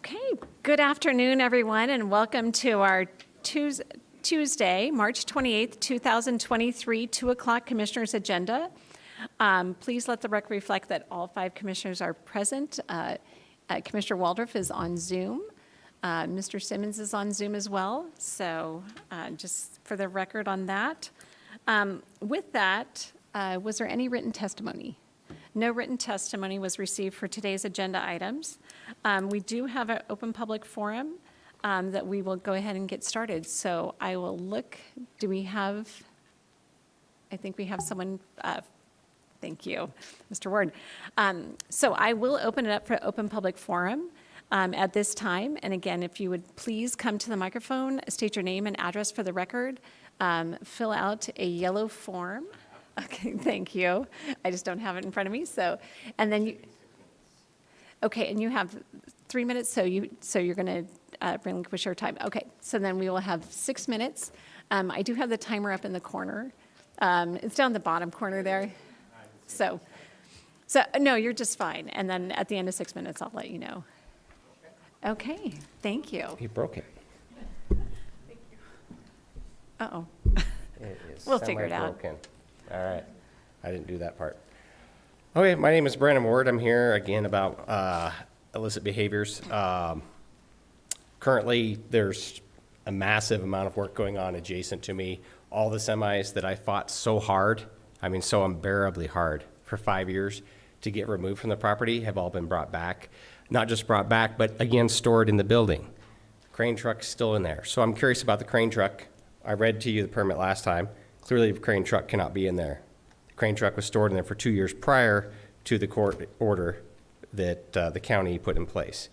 Okay, good afternoon, everyone, and welcome to our Tuesday, March 28th, 2023, 2 o'clock Commissioners' Agenda. Please let the record reflect that all 5 commissioners are present. Commissioner Waldorf is on Zoom. Mr. Simmons is on Zoom as well, so just for the record on that. With that, was there any written testimony? No written testimony was received for today's agenda items. We do have an open public forum that we will go ahead and get started. So I will look, do we have, I think we have someone, thank you, Mr. Ward. So I will open it up for open public forum at this time. And again, if you would please come to the microphone, state your name and address for the record, fill out a yellow form. Okay, thank you. I just don't have it in front of me. So, and then you, okay, and you have 3 minutes. So you're going to relinquish your time. Okay, so then we will have 6 minutes. I do have the timer up in the corner. It's down the bottom corner there. So no, you're just fine. And then at the end of 6 minutes, I'll let you know. Okay, thank you. You broke it. Thank you. Uh-oh. It is We'll figure it out. Broken. All right. I didn't do that part. Okay, my name is Brandon Ward. I'm here again about illicit behaviors. Currently, there's a massive amount of work going on adjacent to me. All the semis that I fought so hard, I mean so unbearably hard, for 5 years to get removed from the property have all been brought back. Not just brought back, but again stored in the building. Crane truck's still in there. So I'm curious about the crane truck. I read to you the permit last time. Clearly, the crane truck cannot be in there. The crane truck was stored in there for 2 years prior to the court order that the county put in place.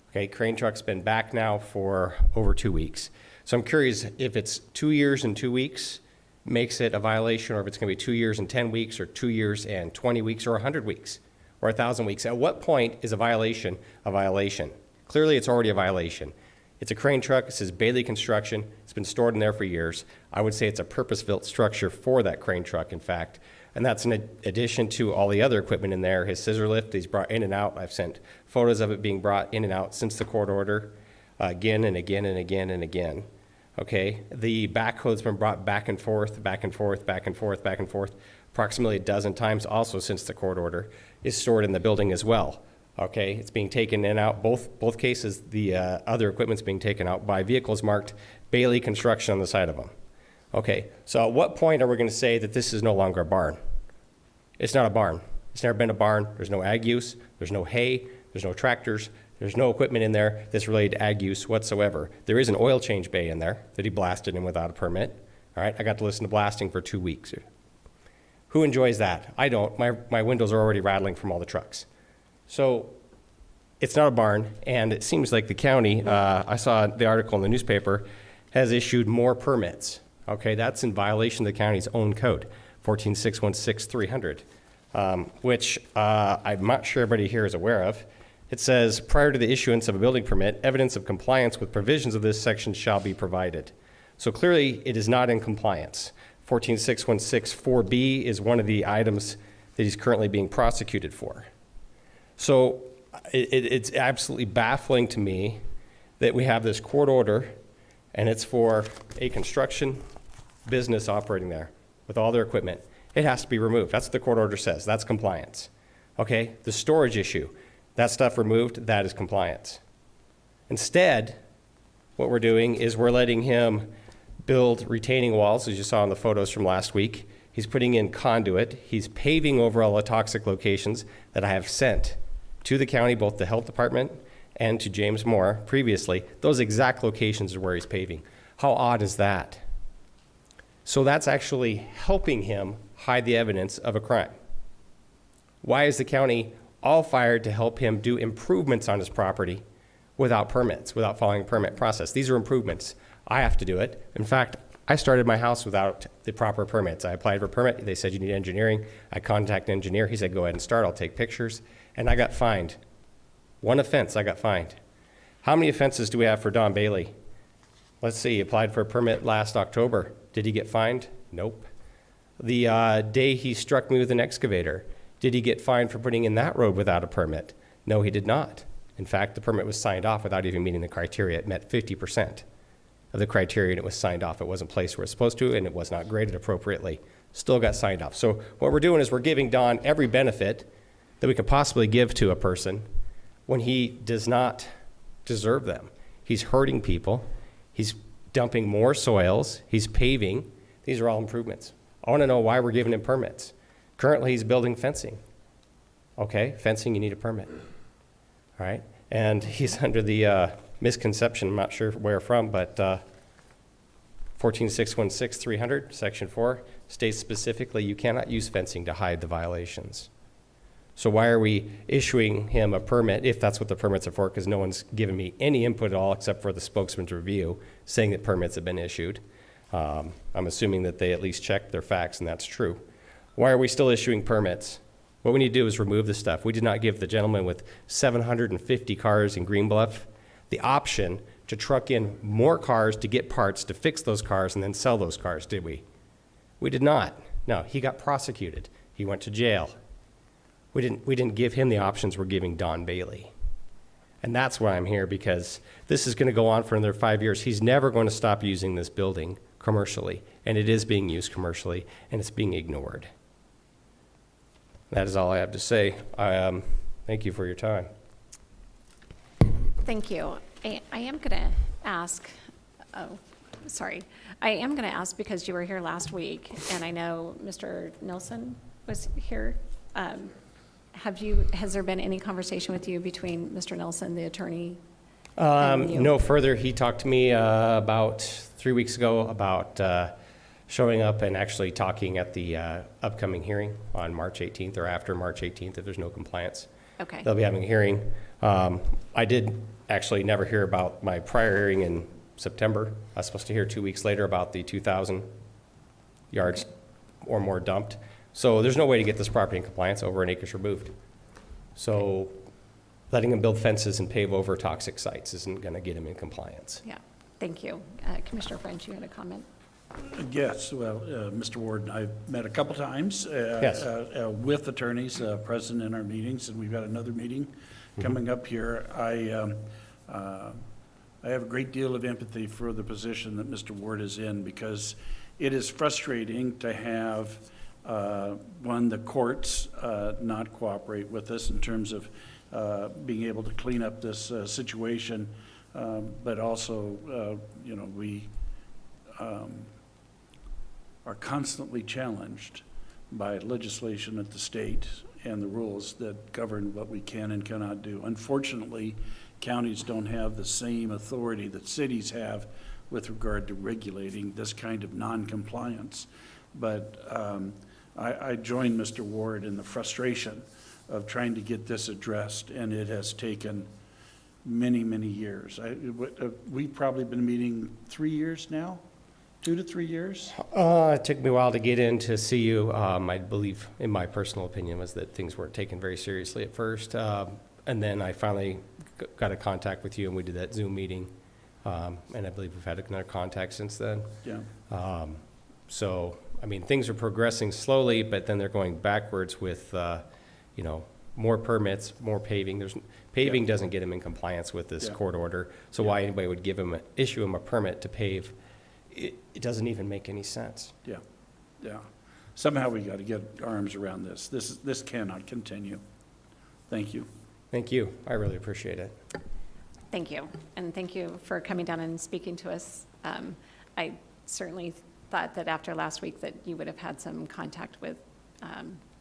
Okay, crane truck's been back now for over 2 weeks. So I'm curious if it's 2 years and 2 weeks makes it a violation, or if it's going to be 2 years and 10 weeks, or 2 years and 20 weeks, or 100 weeks, or 1,000 weeks. At what point is a violation a violation? Clearly, it's already a violation. It's a crane truck. It says Bailey Construction. It's been stored in there for years. I would say it's a purpose-built structure for that crane truck, in fact. And that's in addition to all the other equipment in there. His scissor lift, he's brought in and out. I've sent photos of it being brought in and out since the court order, again and again and again and again. Okay, the backhoe's been brought back and forth, back and forth, back and forth, back and forth, approximately a dozen times also since the court order, is stored in the building as well. Okay, it's being taken in and out. Both cases, the other equipment's being taken out by vehicles marked Bailey Construction on the side of them. Okay, so at what point are we going to say that this is no longer a barn? It's not a barn. It's never been a barn. There's no ag use. There's no hay. There's no tractors. There's no equipment in there that's related to ag use whatsoever. There is an oil change bay in there that he blasted in without a permit. All right, I got to listen to blasting for 2 weeks. Who enjoys that? I don't. My windows are already rattling from all the trucks. So it's not a barn, and it seems like the county, I saw the article in the newspaper, has issued more permits. Okay, that's in violation of the county's own code, 14616-300, which I'm not sure everybody here is aware of. It says, prior to the issuance of a building permit, evidence of compliance with provisions of this section shall be provided. So clearly, it is not in compliance. 14616-4B is one of the items that he's currently being prosecuted for. So it's absolutely baffling to me that we have this court order, and it's for a construction business operating there with all their equipment. It has to be removed. That's what the court order says. That's compliance. Okay, the storage issue, that stuff removed, that is compliance. Instead, what we're doing is we're letting him build retaining walls, as you saw in the photos from last week. He's putting in conduit. He's paving over all the toxic locations that I have sent to the county, both the health department and to James Moore previously. Those exact locations are where he's paving. How odd is that? So that's actually helping him hide the evidence of a crime. Why is the county all fired to help him do improvements on his property without permits, without following a permit process? These are improvements. I have to do it. In fact, I started my house without the proper permits. I applied for a permit. They said you need engineering. I contacted an engineer. He said, go ahead and start. I'll take pictures. And I got fined. One offense, I got fined. How many offenses do we have for Don Bailey? Let's see, he applied for a permit last October. Did he get fined? Nope. The day he struck me with an excavator, did he get fined for putting in that road without a permit? No, he did not. In fact, the permit was signed off without even meeting the criteria. It met 50% of the criteria, and it was signed off. It wasn't placed where it's supposed to, and it was not graded appropriately. Still got signed off. So what we're doing is we're giving Don every benefit that we could possibly give to a person when he does not deserve them. He's hurting people. He's dumping more soils. He's paving. These are all improvements. I want to know why we're giving him permits. Currently, he's building fencing. Okay, fencing, you need a permit. All right, and he's under the misconception, I'm not sure where from, but 14616-300, Section 4, states specifically you cannot use fencing to hide the violations. So why are we issuing him a permit, if that's what the permits are for, because no one's given me any input at all except for the spokesman's review saying that permits have been issued. I'm assuming that they at least checked their facts, and that's true. Why are we still issuing permits? What we need to do is remove the stuff. We did not give the gentleman with 750 cars in Green Bluff the option to truck in more cars to get parts to fix those cars and then sell those cars, did we? We did not. No, he got prosecuted. He went to jail. We didn't give him the options we're giving Don Bailey. And that's why I'm here, because this is going to go on for another 5 years. He's never going to stop using this building commercially, and it is being used commercially, and it's being ignored. That is all I have to say. Thank you for your time. Thank you. I am going to ask, I am going to ask because you were here last week, and I know Mr. Nilsson was here. Has there been any conversation with you between Mr. Nilsson, the attorney, and you? No further. He talked to me about 3 weeks ago about showing up and actually talking at the upcoming hearing on March 18th or after March 18th if there's no compliance. Okay. They'll be having a hearing. I did actually never hear about my prior hearing in September. I was supposed to hear 2 weeks later about the 2,000 yards or more dumped. So there's no way to get this property in compliance over an acre's removed. So letting them build fences and pave over toxic sites isn't going to get them in compliance. Yeah, thank you. Commissioner French, you had a comment? Yes, well, Mr. Ward, I've met a couple times Yes. with attorneys present in our meetings, and we've got another meeting coming up here. I have a great deal of empathy for the position that Mr. Ward is in, because it is frustrating to have, the courts not cooperate with us in terms of being able to clean up this situation, but also, we are constantly challenged by legislation at the state and the rules that govern what we can and cannot do. Unfortunately, counties don't have the same authority that cities have with regard to regulating this kind of non-compliance. But I join Mr. Ward in the frustration of trying to get this addressed, and it has taken many, many years. We've probably been meeting 3 years now? 2 to 3 years? It took me a while to get in to see you. I believe, in my personal opinion, was that things weren't taken very seriously at first. And then I finally got a contact with you, and we did that Zoom meeting. And I believe we've had another contact since then. Yeah. So, I mean, things are progressing slowly, but then they're going backwards with, more permits, more paving. Paving doesn't get them in compliance with this court order. So why anybody would issue them a permit to pave? It doesn't even make any sense. Yeah, yeah. Somehow we got to get our arms around this. This cannot continue. Thank you. Thank you. I really appreciate it. Thank you, and thank you for coming down and speaking to us. I certainly thought that after last week that you would have had some contact with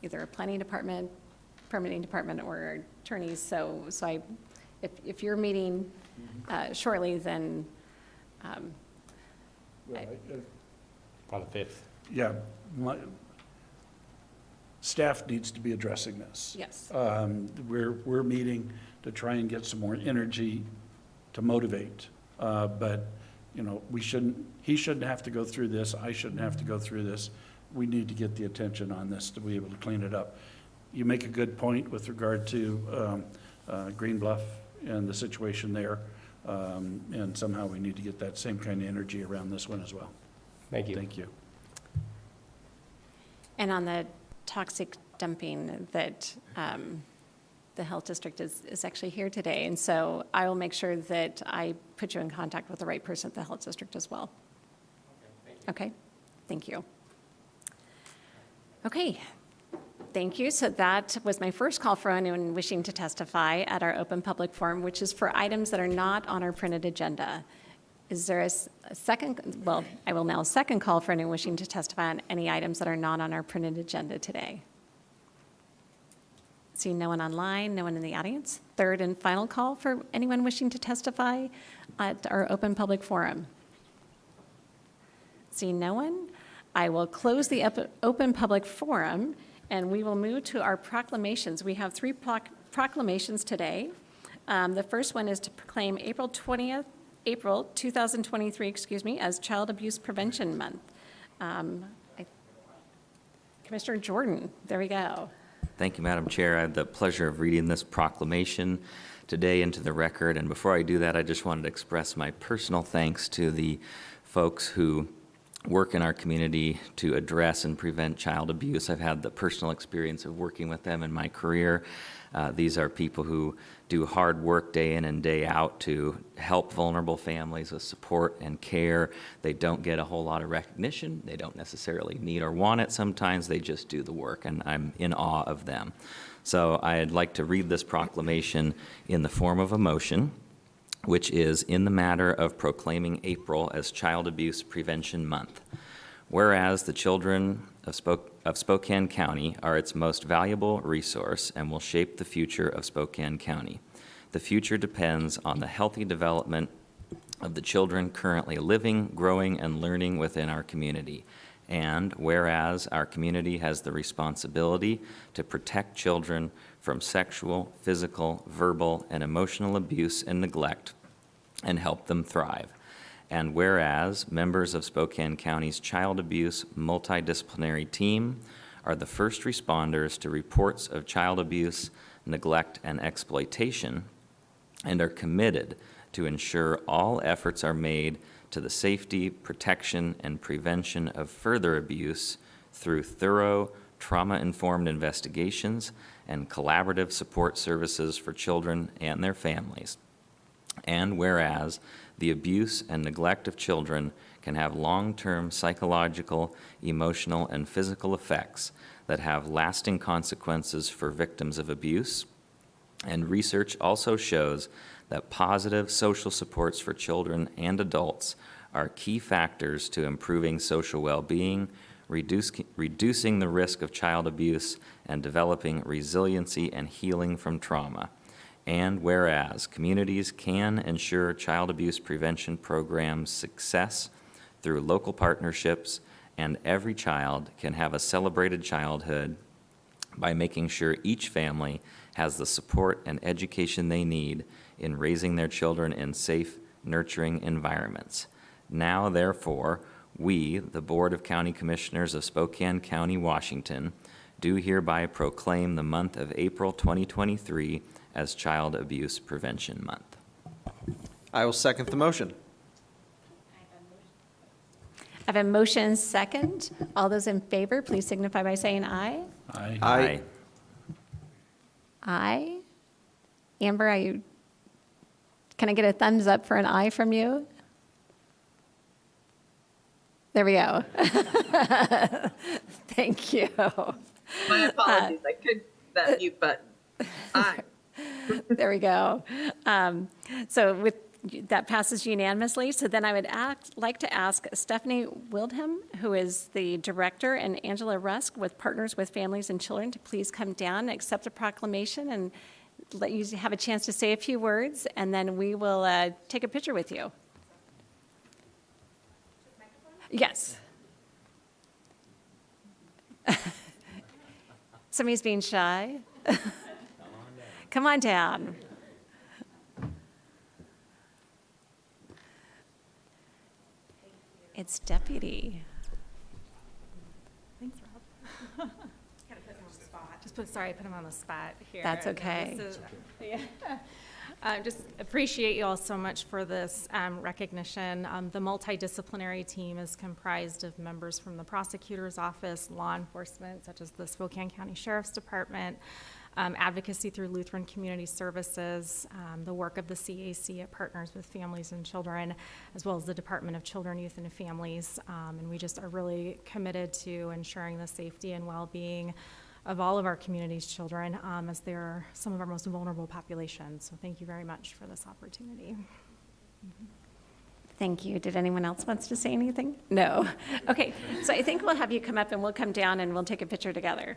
either a planning department, permitting department, or attorneys. So if you're meeting shortly, then On the 5th. Yeah, staff needs to be addressing this. yes, We're meeting to try and get some more energy to motivate, but he shouldn't have to go through this. I shouldn't have to go through this. We need to get the attention on this to be able to clean it up. You make a good point with regard to Green Bluff and the situation there, and somehow we need to get that same kind of energy around this one as well. Thank you. Thank you. and on the toxic dumping that the health district is actually here today, and so I will make sure that I put you in contact with the right person at the health district as well. Okay, thank you. Okay, thank you. So that was my first call for anyone wishing to testify at our open public forum, which is for items that are not on our printed agenda. Is there a second? Well, I will now second call for anyone wishing to testify on any items that are not on our printed agenda today. Seeing no one online, no one in the audience. Third and final call for anyone wishing to testify at our open public forum. Seeing no one, I will close the open public forum, and we will move to our proclamations. We have three proclamations today. The first one is to proclaim April 2023, as Child Abuse Prevention Month. Commissioner Jordan, there we go. Thank you, Madam Chair. I have the pleasure of reading this proclamation today into the record. And before I do that, I just wanted to express my personal thanks to the folks who work in our community to address and prevent child abuse. I've had the personal experience of working with them in my career. These are people who do hard work day in and day out to help vulnerable families with support and care. They don't get a whole lot of recognition. They don't necessarily need or want it sometimes. They just do the work, and I'm in awe of them. So I'd like to read this proclamation in the form of a motion, which is in the matter of proclaiming April as Child Abuse Prevention Month. Whereas the children of Spokane County are its most valuable resource and will shape the future of Spokane County. The future depends on the healthy development of the children currently living, growing, and learning within our community. And whereas our community has the responsibility to protect children from sexual, physical, verbal, and emotional abuse and neglect and help them thrive. And whereas members of Spokane County's Child Abuse Multidisciplinary Team are the first responders to reports of child abuse, neglect, and exploitation, and are committed to ensure all efforts are made to the safety, protection, and prevention of further abuse through thorough, trauma-informed investigations and collaborative support services for children and their families. And whereas the abuse and neglect of children can have long-term psychological, emotional, and physical effects that have lasting consequences for victims of abuse. And research also shows that positive social supports for children and adults are key factors to improving social well-being, reducing the risk of child abuse, and developing resiliency and healing from trauma. And whereas communities can ensure child abuse prevention programs' success through local partnerships, and every child can have a celebrated childhood by making sure each family has the support and education they need in raising their children in safe, nurturing environments. Now, therefore, we, the Board of County Commissioners of Spokane County, Washington, do hereby proclaim the month of April 2023 as Child Abuse Prevention Month. I will second the motion. I have a motion second. All those in favor, please signify by saying aye. Aye. Aye. Aye. Amber, can I get a thumbs up for an aye from you? There we go. Thank you. My apologies. I couldn't that mute button. Aye. There we go. So that passes unanimously. So then I would like to ask Stephanie Wildham, who is the director, and Angela Rusk with Partners with Families and Children, to please come down and accept the proclamation and let you have a chance to say a few words, and then we will take a picture with you. Yes. Somebody's being shy. Come on down. It's Deputy. Thanks, Rob. Sorry, I put him on the spot here. That's okay. Just appreciate you all so much for this recognition. The multidisciplinary team is comprised of members from the prosecutor's office, law enforcement, such as the Spokane County Sheriff's Department, advocacy through Lutheran Community Services, the work of the CAC, it partners with families and children, as well as the Department of Children, Youth, and Families. And we just are really committed to ensuring the safety and well-being of all of our community's children, as they're some of our most vulnerable populations. So thank you very much for this opportunity. Thank you. Did anyone else wants to say anything? No. Okay, so I think we'll have you come up and we'll come down and we'll take a picture together.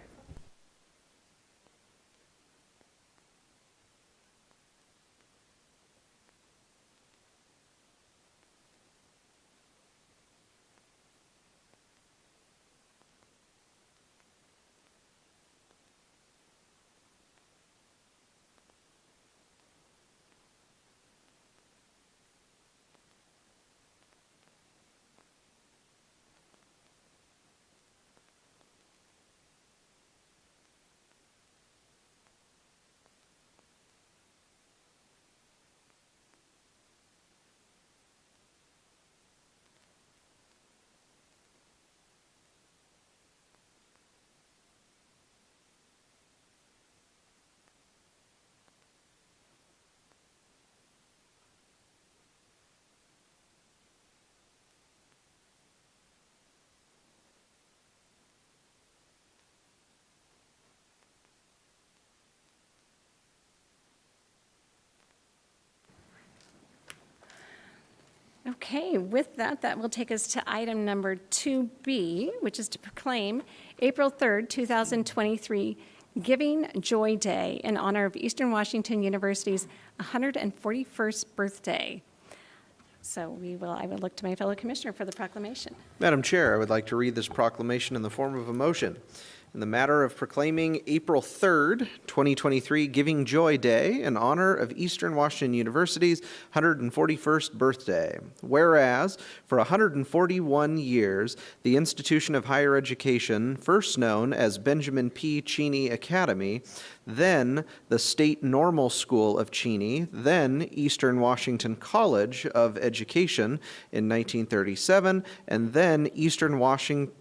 Okay, with that, that will take us to item number 2B, which is to proclaim April 3rd, 2023, Giving Joy Day in honor of Eastern Washington University's 141st birthday. So I will look to my fellow commissioner for the proclamation. Madam Chair, I would like to read this proclamation in the form of a motion. In the matter of proclaiming April 3rd, 2023, Giving Joy Day in honor of Eastern Washington University's 141st birthday. Whereas, for 141 years, the institution of higher education, first known as Benjamin P. Cheney Academy, then the State Normal School of Cheney, then Eastern Washington College of Education in 1937, and then Eastern Washington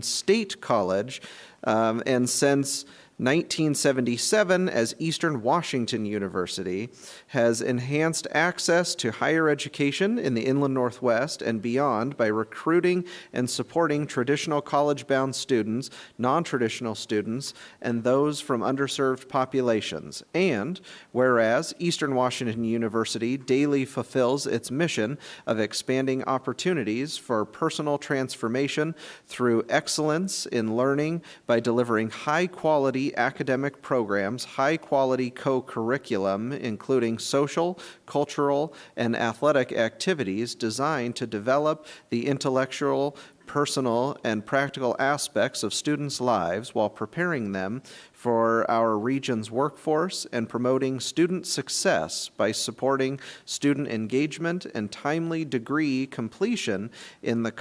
State College, and since 1977 as Eastern Washington University, has enhanced access to higher education in the Inland Northwest and beyond by recruiting and supporting traditional college-bound students, non-traditional students, and those from underserved populations. And whereas Eastern Washington University daily fulfills its mission of expanding opportunities for personal transformation through excellence in learning by delivering high-quality academic programs, high-quality co-curriculum, including social, cultural, and athletic activities designed to develop the intellectual, personal, and practical aspects of students' lives while preparing them for our region's workforce and promoting student success by supporting student engagement and timely degree completion in a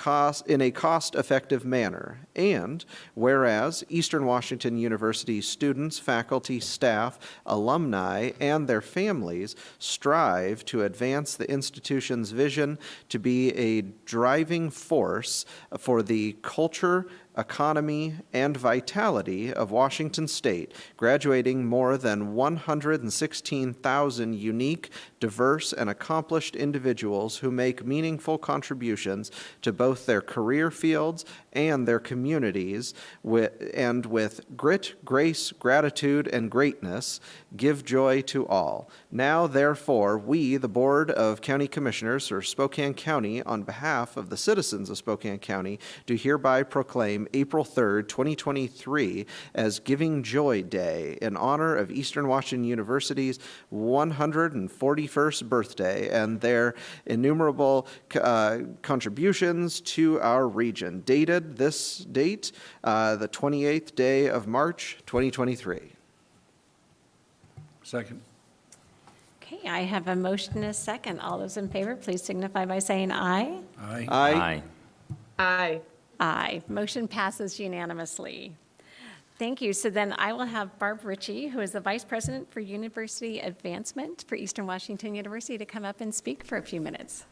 cost-effective manner. And whereas Eastern Washington University students, faculty, staff, alumni, and their families strive to advance the institution's vision to be a driving force for the culture, economy, and vitality of Washington State, graduating more than 116,000 unique, diverse, and accomplished individuals who make meaningful contributions to both their career fields and their communities, and with grit, grace, gratitude, and greatness, give joy to all. Now, therefore, we, the Board of County Commissioners for Spokane County, on behalf of the citizens of Spokane County, do hereby proclaim April 3rd, 2023 as Giving Joy Day in honor of Eastern Washington University's 141st birthday and their innumerable contributions to our region. Dated this date, the 28th day of March, 2023. Second. Okay, I have a motion and a second. All those in favor, please signify by saying aye. Aye. Aye. Aye. Aye. Motion passes unanimously. Thank you. So then I will have Barb Ritchie, who is the Vice President for University Advancement for Eastern Washington University, to come up and speak for a few minutes.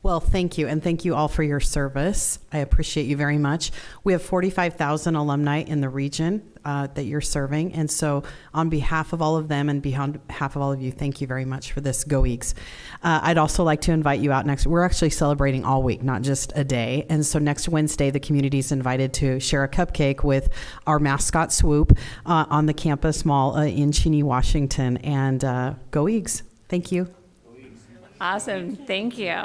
Well, thank you, and thank you all for your service. I appreciate you very much. We have 45,000 alumni in the region that you're serving, and so on behalf of all of them and behalf of all of you, thank you very much for this. Go Eagles. I'd also like to invite you out next. We're actually celebrating all week, not just a day, and so next Wednesday, the community is invited to share a cupcake with our mascot Swoop on the campus mall in Cheney, Washington, and Go Eagles. Thank you. Awesome. Thank you.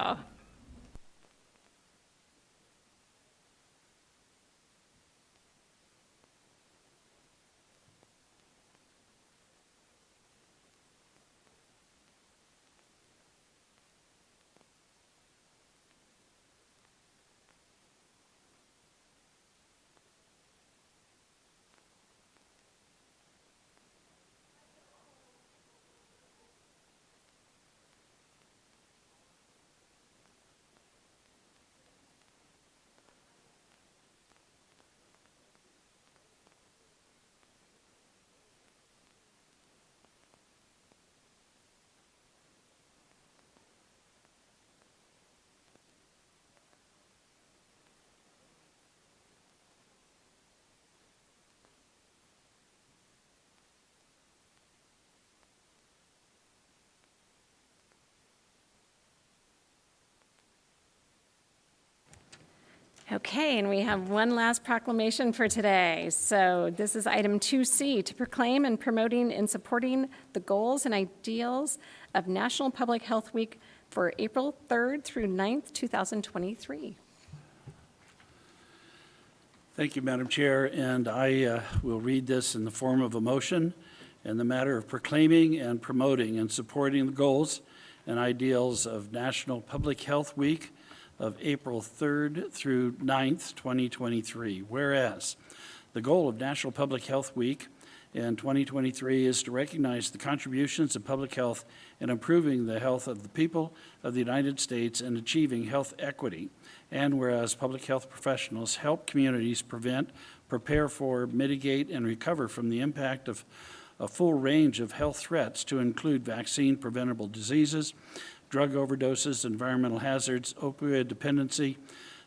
Okay, and we have one last proclamation for today. So this is item 2C, to proclaim and promoting and supporting the goals and ideals of National Public Health Week for April 3rd through 9th, 2023. Thank you, Madam Chair, and I will read this in the form of a motion in the matter of proclaiming and promoting and supporting the goals and ideals of National Public Health Week of April 3rd through 9th, 2023. Whereas the goal of National Public Health Week in 2023 is to recognize the contributions of public health in improving the health of the people of the United States and achieving health equity. And whereas public health professionals help communities prevent, prepare for, mitigate, and recover from the impact of a full range of health threats to include vaccine-preventable diseases, drug overdoses, environmental hazards, opioid dependency,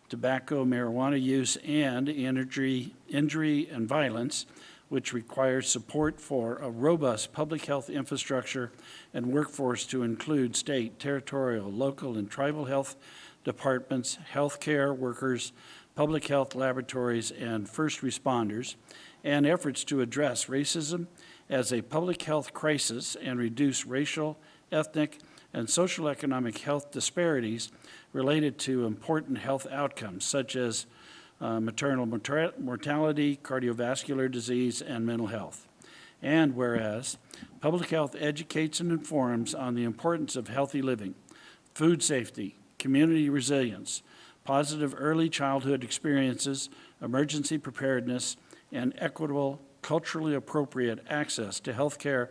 tobacco, marijuana use, and injury and violence, which requires support for a robust public health infrastructure and workforce to include state, territorial, local, and tribal health departments, healthcare workers, public health laboratories, and first responders, and efforts to address racism as a public health crisis and reduce racial, ethnic, and social economic health disparities related to important health outcomes such as maternal mortality, cardiovascular disease, and mental health. And whereas public health educates and informs on the importance of healthy living, food safety, community resilience, positive early childhood experiences, emergency preparedness, and equitable, culturally appropriate access to health care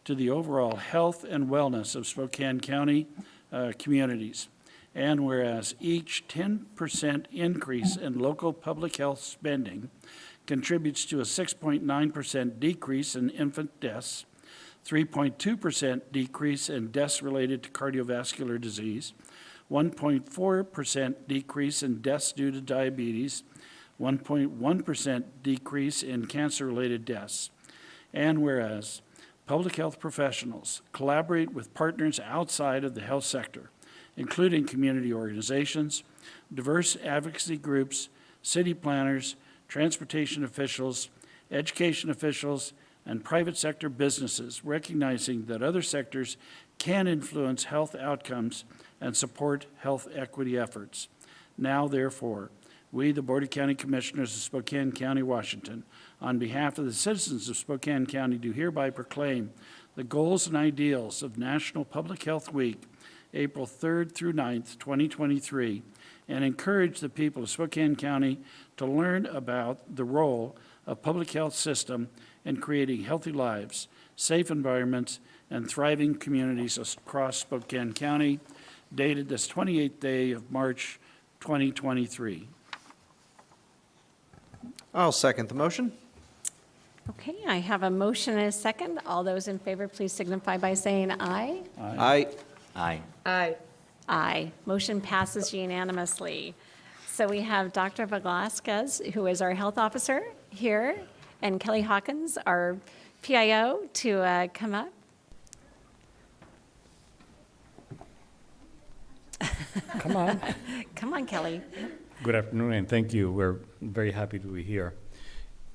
to the overall health and wellness of Spokane County communities. And whereas each 10% increase in local public health spending contributes to a 6.9% decrease in infant deaths, 3.2% decrease in deaths related to cardiovascular disease, 1.4% decrease in deaths due to diabetes, 1.1% decrease in cancer-related deaths. And whereas public health professionals collaborate with partners outside of the health sector, including community organizations, diverse advocacy groups, city planners, transportation officials, education officials, and private sector businesses, recognizing that other sectors can influence health outcomes and support health equity efforts. Now, therefore, we, the Board of County Commissioners of Spokane County, Washington, on behalf of the citizens of Spokane County, do hereby proclaim the goals and ideals of National Public Health Week, April 3rd through 9th, 2023, and encourage the people of Spokane County to learn about the role of public health system in creating healthy lives, safe environments, and thriving communities across Spokane County, dated this 28th day of March, 2023. I'll second the motion. Okay, I have a motion and a second. All those in favor, please signify by saying aye. Aye. Aye. Aye. Aye. Motion passes unanimously. So we have Dr. Velasquez, who is our health officer here, and Kelly Hawkins, our PIO, to come up. Come on. Come on, Kelly. Good afternoon, and thank you. We're very happy to be here.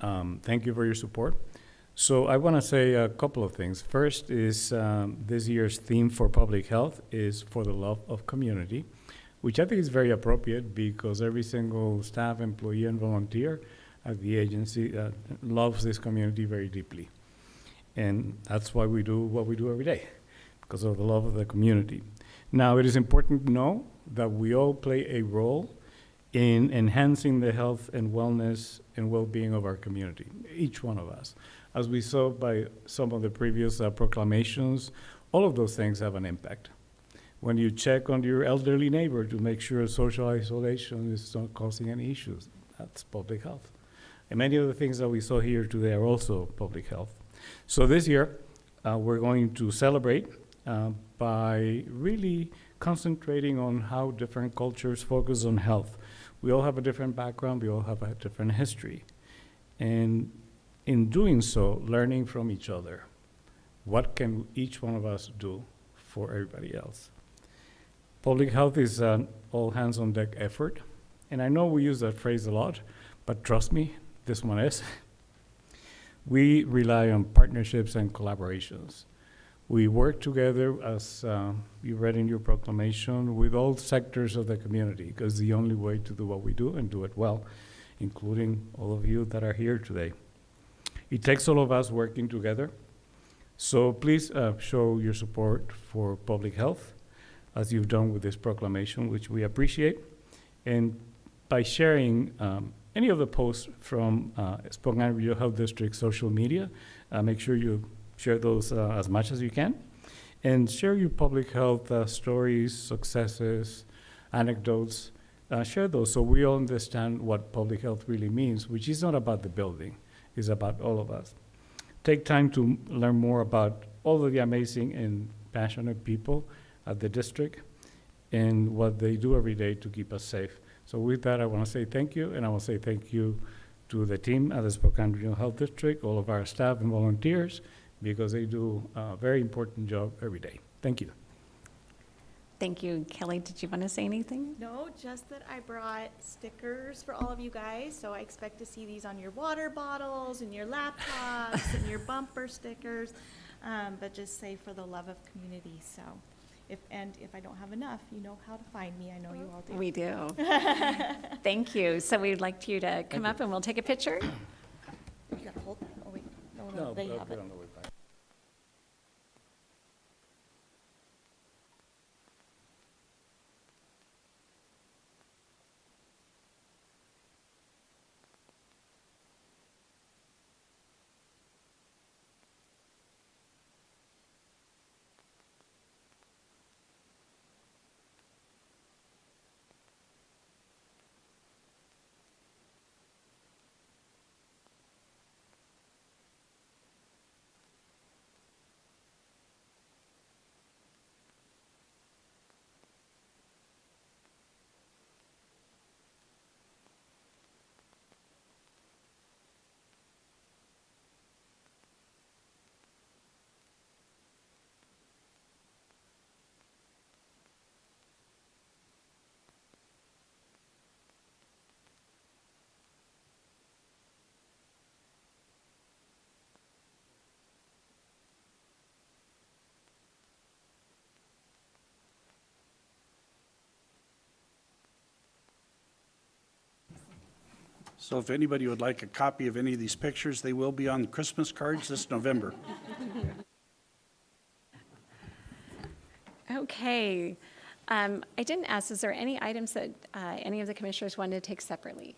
Thank you for your support. So I want to say a couple of things. First is this year's theme for public health is for the love of community, which I think is very appropriate because every single staff, employee, and volunteer at the agency loves this community very deeply. And that's why we do what we do every day, because of the love of the community. Now, it is important to know that we all play a role in enhancing the health and wellness and well-being of our community, each one of us. As we saw by some of the previous proclamations, all of those things have an impact. When you check on your elderly neighbor to make sure social isolation is not causing any issues, that's public health. And many of the things that we saw here today are also public health. So this year, we're going to celebrate by really concentrating on how different cultures focus on health. We all have a different background, we all have a different history. And in doing so, learning from each other. What can each one of us do for everybody else? Public health is an all-hands-on-deck effort. And I know we use that phrase a lot, but trust me, this one is. We rely on partnerships and collaborations. We work together, as you read in your proclamation, with all sectors of the community, because it's the only way to do what we do and do it well, including all of you that are here today. It takes all of us working together. So please show your support for public health, as you've done with this proclamation, which we appreciate. And by sharing any of the posts from Spokane Regional Health District social media, make sure you share those as much as you can. And share your public health stories, successes, anecdotes. Share those so we all understand what public health really means, which is not about the building. Is about all of us. Take time to learn more about all of the amazing and passionate people at the district and what they do every day to keep us safe. So with that, I want to say thank you, and I want to say thank you to the team at the Spokane Regional Health District, all of our staff and volunteers, because they do a very important job every day. Thank you. Thank you. Kelly, did you want to say anything? No, just that I brought stickers for all of you guys, so I expect to see these on your water bottles and your laptops and your bumper stickers, but just say for the love of community. So if I don't have enough, you know how to find me. I know you all do. We do. Thank you. So we'd like you to come up and we'll take a picture. You gotta hold that. Oh, wait. No, they have it. So if anybody would like a copy of any of these pictures, they will be on Christmas cards this November. Okay. I didn't ask, is there any items that any of the commissioners wanted to take separately?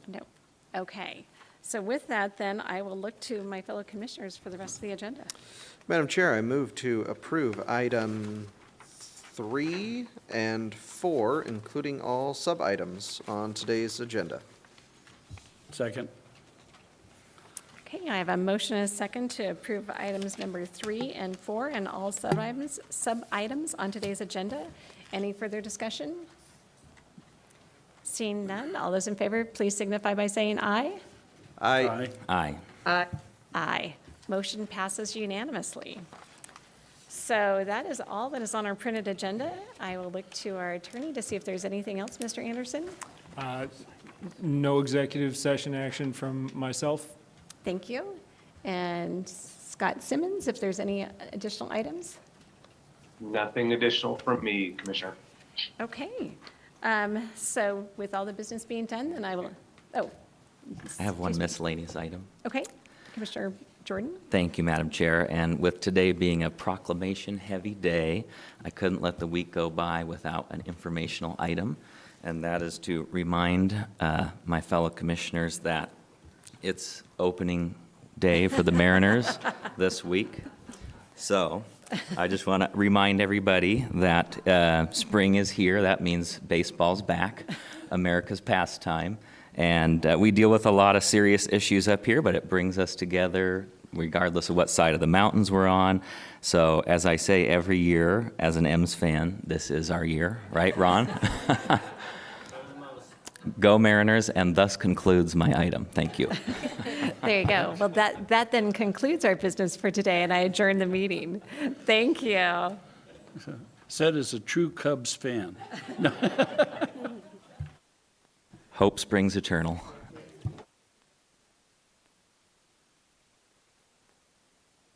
No. Okay. So with that, then, I will look to my fellow commissioners for the rest of the agenda. Madam Chair, I move to approve item 3 and 4, including all sub-items on today's agenda. Second. Okay, Okay, I have a motion and a second to approve items number 3 and 4 and all sub-items on today's agenda. Any further discussion? Seeing none, all those in favor, please signify by saying aye. Aye. Aye. Aye. Motion passes unanimously. So that is all that is on our printed agenda. I will look to our attorney to see if there's anything else, Mr. Anderson. No executive session action from myself. Thank you. And Scott Simmons, if there's any additional items? Nothing additional from me, Commissioner. Okay. So with all the business being done, then I will, I have one miscellaneous item. okay. Commissioner Jordan? Thank you, Madam Chair. And with today being a proclamation-heavy day, I couldn't let the week go by without an informational item, and that is to remind my fellow commissioners that it's opening day for the Mariners this week. So I just want to remind everybody that spring is here. That means baseball's back, America's pastime. And we deal with a lot of serious issues up here, but it brings us together regardless of what side of the mountains we're on. So as I say every year, as an M's fan, this is our year, right, Ron? Go Mariners, and thus concludes my item. Thank you. There you go. Well, that then concludes our business for today, and I adjourn the meeting. Thank you. Said as a true Cubs fan. Hope springs eternal.